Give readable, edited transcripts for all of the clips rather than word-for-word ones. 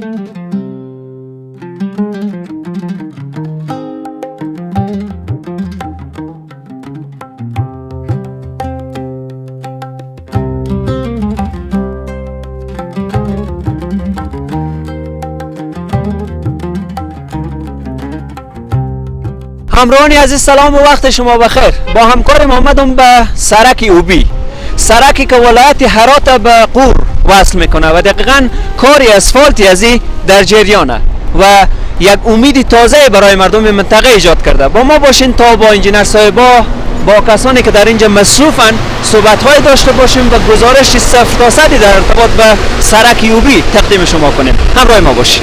همراهان عزیز سلام و وقت شما بخیر. با همکارم آمدم به سرک اوبی، سرکی که ولایت هرات به قور وصل میکنه و دقیقاً کاری اسفالتی ازی در جریانه و یک امید تازه برای مردم منطقه ایجاد کرده. با ما باشین تا با انجینر صاحبا، با کسانی که در اینجا مصروفن صحبت های داشته باشیم و گزارش صفر تا صدی در ارتباط به سرک اوبی تقدیم شما کنیم. همراه ما باشین.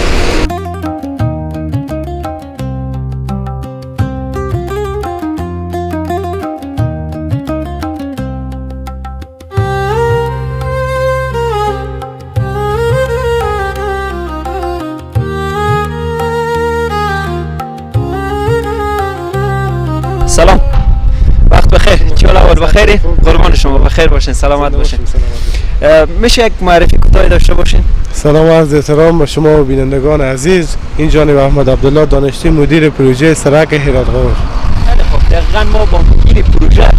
سلام، وقت بخیر. چه حال بخیری؟ قربان شما، بخیر باشین، سلامت باشین. میشه یک معرفی کوتاهی داشته باشین؟ سلام و عرض احترام به شما و بینندگان عزیز. این جانب احمد عبدالله دانشجوی مدیر پروژه سرک هرات غور. خیلی خوب، دقیقاً ما با مدیر پروژه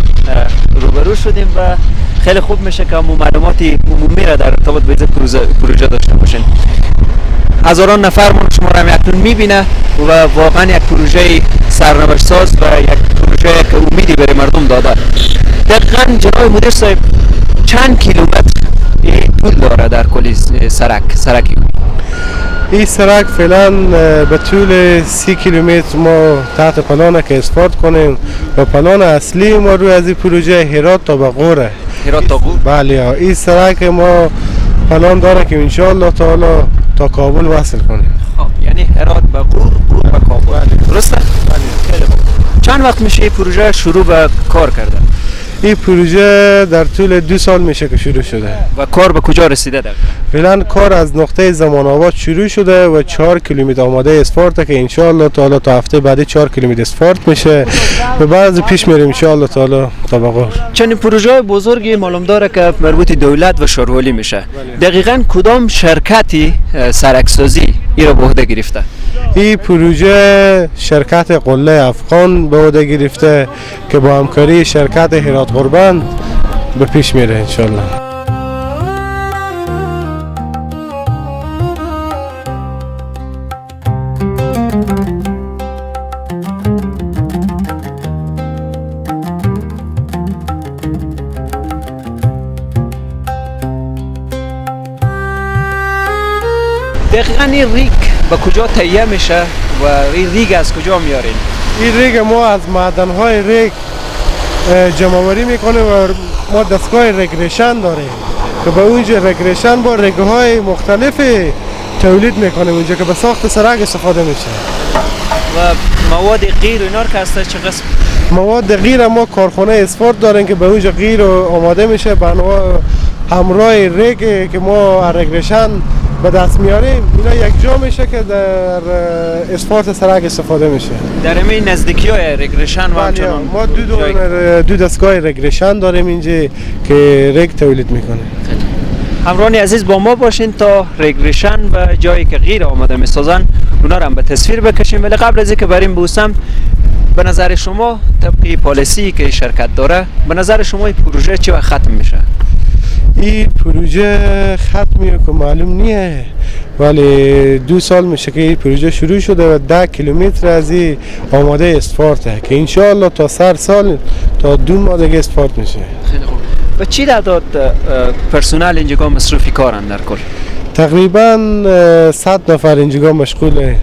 روبرو شدیم و خیلی خوب میشه که معلومات عمومی را در ارتباط به پروژه داشته باشین. هزاران نفر شما را اکنون میبینه و واقعا یک پروژه سرنوشت ساز و یک پروژه که امیدی برای مردم داده. دقیقاً جناب مدیر صاحب چند کیلومتر طول داره در کل سرکی؟ این سرک فعلا به طول 30 کیلومتر ما تحت پلانه که اسفالت کنیم و پلان اصلی ما روی از این پروژه هرات تا به غوره. هرات تا غور؟ بله، این سرک ما پلان داره که ان شاء الله تعالی تا کابل وصل کنیم. خب یعنی هرات به غور، غور به کابل. درسته؟ بله. خیلی خوب. چند وقت میشه این پروژه شروع به کار کرده؟ این پروژه در طول 2 سال میشه که شروع شده. و کار به کجا رسیده دقیقاً؟ فعلا کار از نقطه زمان آباد شروع شده و 4 کیلومتر آماده اسفالت که ان شاء الله تعالی تا هفته بعدی 4 کیلومتر اسفالت میشه و بعد پیش میریم ان شاء الله تعالی تا به غور. چنین پروژه بزرگی معلوم داره که مربوط دولت و شورولی میشه. دقیقاً کدام شرکتی سرکسازی این را به عهده گرفته؟ این پروژه شرکت قله افغان به عهده گرفته که با همکاری شرکت هرات غوربند به پیش میره ان شاء الله. دقیقاً این ریگ به کجا تهیه میشه و این ریگ از کجا میارین؟ این ریگ ما از معدن‌های ریگ جمع‌آوری میکنیم و ما دستگاه رگریشن داریم که به اونجا رگریشن با ریگ‌های مختلفی تولید میکنیم اونجا که به ساخت سرک استفاده میشه. و مواد غیر اینا که هسته چه قسم؟ مواد غیر ما کارخانه اسفالت داریم که به اونجا غیر آماده میشه به همراه ریگ که ما رگریشن به دست میاریم. اینا یک جا میشه که در اسفالت سرک استفاده میشه. در همین نزدیکی های رگریشن و همچنان ما دو دستگاه رگریشن داریم اینجا که ریگ تولید میکنه. همراهان عزیز با ما باشین تا رگریشن و جایی که غیر آماده میسازن اونا رو هم به تصویر بکشیم. ولی قبل از اینکه بریم بوسم، به نظر شما طبق پالیسی که شرکت داره، به نظر شما این پروژه چه وقت ختم میشه؟ این پروژه ختمیه که معلوم نیه، ولی 2 سال میشه که این پروژه شروع شده و 10 کیلومتر از این آماده اسفالته که انشاءالله تا سال تا 2 ماه دیگه اسفالت میشه. خیلی خوب. و چی تعداد پرسنل اینجا مصروفی کارن در کل؟ تقریبا 100 نفر اینجا مشغول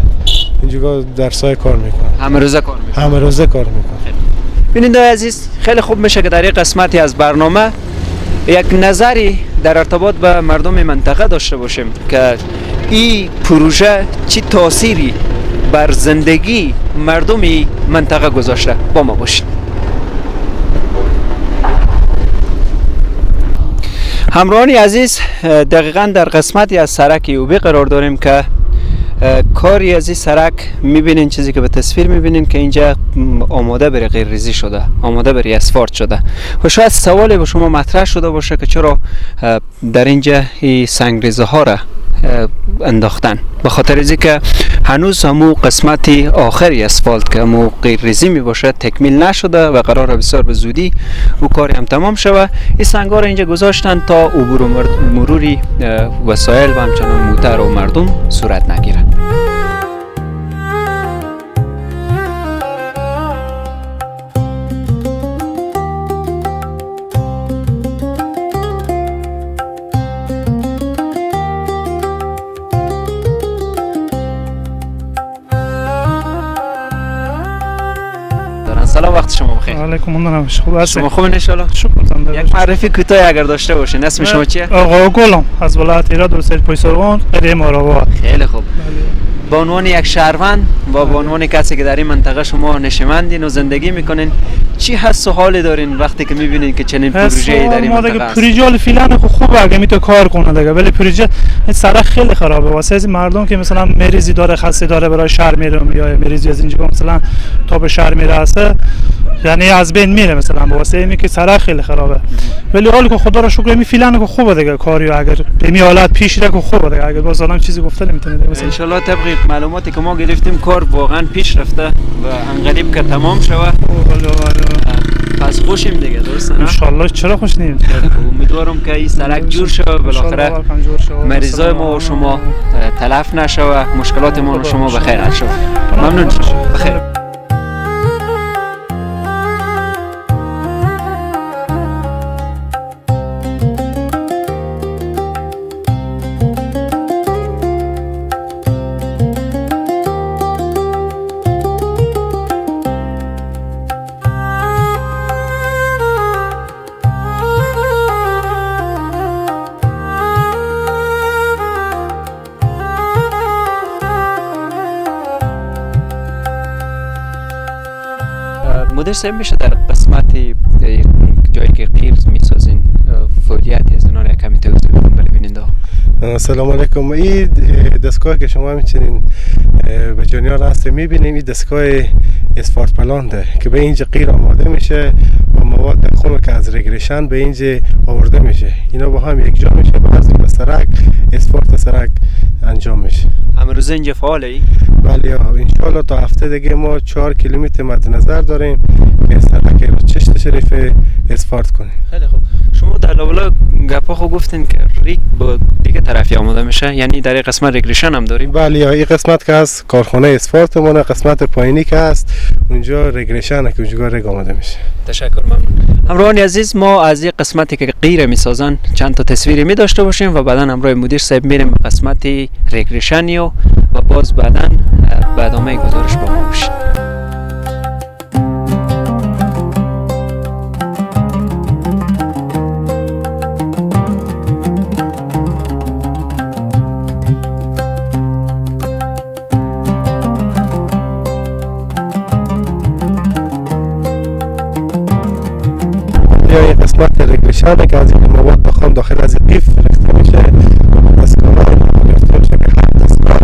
اینجا درسای کار میکنن. همه روزه کار میکنن. همه روزه کار میکنن. بیننده عزیز، خیلی خوب میشه که در این قسمتی از برنامه یک نظری در ارتباط به مردم منطقه داشته باشیم که این پروژه چی تأثیری بر زندگی مردم منطقه گذاشته. با ما باشید. همراهان عزیز، دقیقاً در قسمتی از سرک اوبی قرار داریم که کاری از این سرک میبینین، چیزی که به تصویر میبینین که اینجا آماده برای غیرریزی شده، آماده برای اسفالت شده. و شاید سوالی به شما مطرح شده باشه که چرا در اینجا این سنگریزه ها را انداختن، به خاطر از که هنوز همو قسمت آخری اسفالت که همو غیر ریزی می باشه تکمیل نشده و قرار بسیار به زودی او کاری هم تمام شود. این سنگا را اینجا گذاشتن تا عبور و مروری وسایل و همچنان موتر و مردم صورت نگیره. سلام، وقت شما بخیر. علیکم السلام. خوب هستید؟ شما خوبین ان شاء الله؟ شکر زنده. یک معرفی کوتاه اگر داشته باشین. اسم شما چیه؟ آقا گلم از ولایت ایران درست پویسرغان قریه ماراوا. خیلی خوب. به عنوان یک شهروند و به عنوان کسی که در این منطقه شما نشمندین و زندگی میکنین، چی حس و حالی دارین وقتی که میبینین که چنین پروژه‌ای در این منطقه است؟ پروژه فعلا خوبه اگه میتونه کار کنه دیگه، ولی پروژه سرک خیلی خرابه واسه از مردم که مثلا مریضی داره، خسته داره، برای شهر میره یا مریضی از اینجا مثلا تا به شهر میرسه، یعنی از بین میره مثلا واسه اینی که سرک خیلی خرابه. ولی حالی که خدا رو شکر می فعلا که خوبه دیگه کاری، اگر به این حالت پیش ره که خوبه دیگه، اگر باز الان چیزی گفته نمیتونه دیگه. ان شاء الله طبق معلوماتی که ما گرفتیم کار واقعا پیش رفته و انقریب که تمام شوه. پس خوشیم دیگه، درسته نه؟ ان شاء الله. چرا خوش نیم؟ امیدوارم که این سرک جور شوه، بالاخره مریضای ما و شما تلف نشوه، مشکلات ما و شما بخیر حل شوه. ممنون. بخیر. مدیر صاحب، میشه در قسمت جایی که قیر میسازین فعالیتی از اونا را کمی توضیح بدین برای بیننده ها؟ سلام علیکم. این دستگاه که شما میتونین به جانیار راست میبینیم، این دستگاه اسفالت پلانده که به اینجا قیر آماده میشه و مواد خون که از رگریشن به اینجا آورده میشه، اینا با هم یک جا میشه، بعضی به سرک اسفالت سرک انجام میشه. همه روز اینجا فعاله ای؟ بله، انشالله تا هفته دیگه ما 4 کیلومتر مد نظر داریم که سرک رو چشت شریف اسفالت کنیم. خیلی خوب. شما در لابلا گپا خو گفتین که ریگ با دیگه طرفی آماده میشه، یعنی در این قسمت رگریشن هم داریم؟ بله، این قسمت که از کارخانه اسفالت مونه، قسمت پایینی که هست اونجا رگریشن که اونجا ریگ آماده میشه. تشکر، ممنون. همراهان عزیز، ما از این قسمتی که قیر میسازن چند تا تصویری می داشته باشیم و بعدا همراه مدیر صاحب میریم به قسمت رگریشنی و باز بعدا به ادامه گزارش با ما باشیم. یا این قسمت رگریشن که از این مواد بخوام داخل از این قیف ریخته میشه، دستگاه ها گرفته میشه که هر دستگاه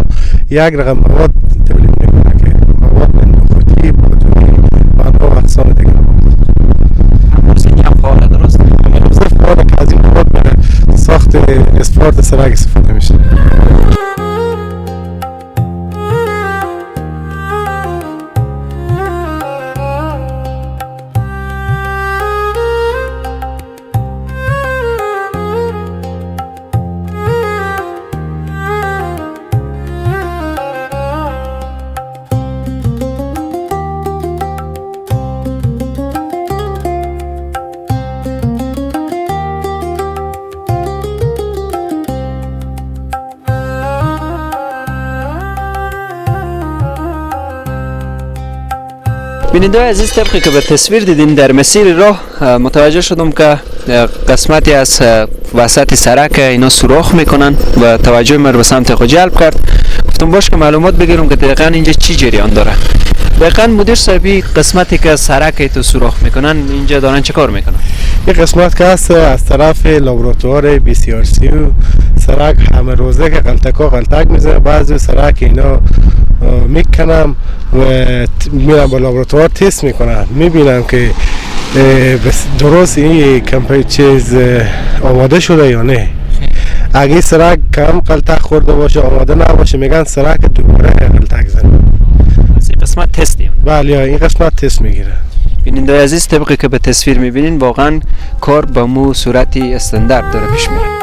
یک رقم مواد تولید میکنه که مواد نخودی، بادونی و انواع اقسام دیگه مواد. امروز این هم فعاله، درست؟ امروز فعاله که از این مواد به ساخت اسفالت سرک استفاده میشه. بیننده عزیز، طبقی که به تصویر دیدین در مسیر راه متوجه شدم که قسمتی از وسط سرک اینا سوراخ میکنن و توجه من به سمت خود جلب کرد. گفتم باش که معلومات بگیرم که دقیقاً اینجا چی جریان داره. دقیقاً مدیر صاحبی قسمتی که سرک تو سوراخ میکنن اینجا دارن چه کار میکنن؟ این قسمت که هست از طرف لابراتوار BCRC و سرک همه روزه که غلطک میزنه، بعضی سرک اینا میکنم و میرم با لابراتوار تست میکنم، میبینم که درست این چیز آماده شده یا نه. اگه سرک کم قلتک خورده باشه آماده نباشه میگن سرک دوباره قلتک زنه. این قسمت تستی. بله این قسمت تست میگیره. بیننده عزیز طبقی که به تصویر میبینین واقعا کار به مو صورتی استاندارد داره پیش میره.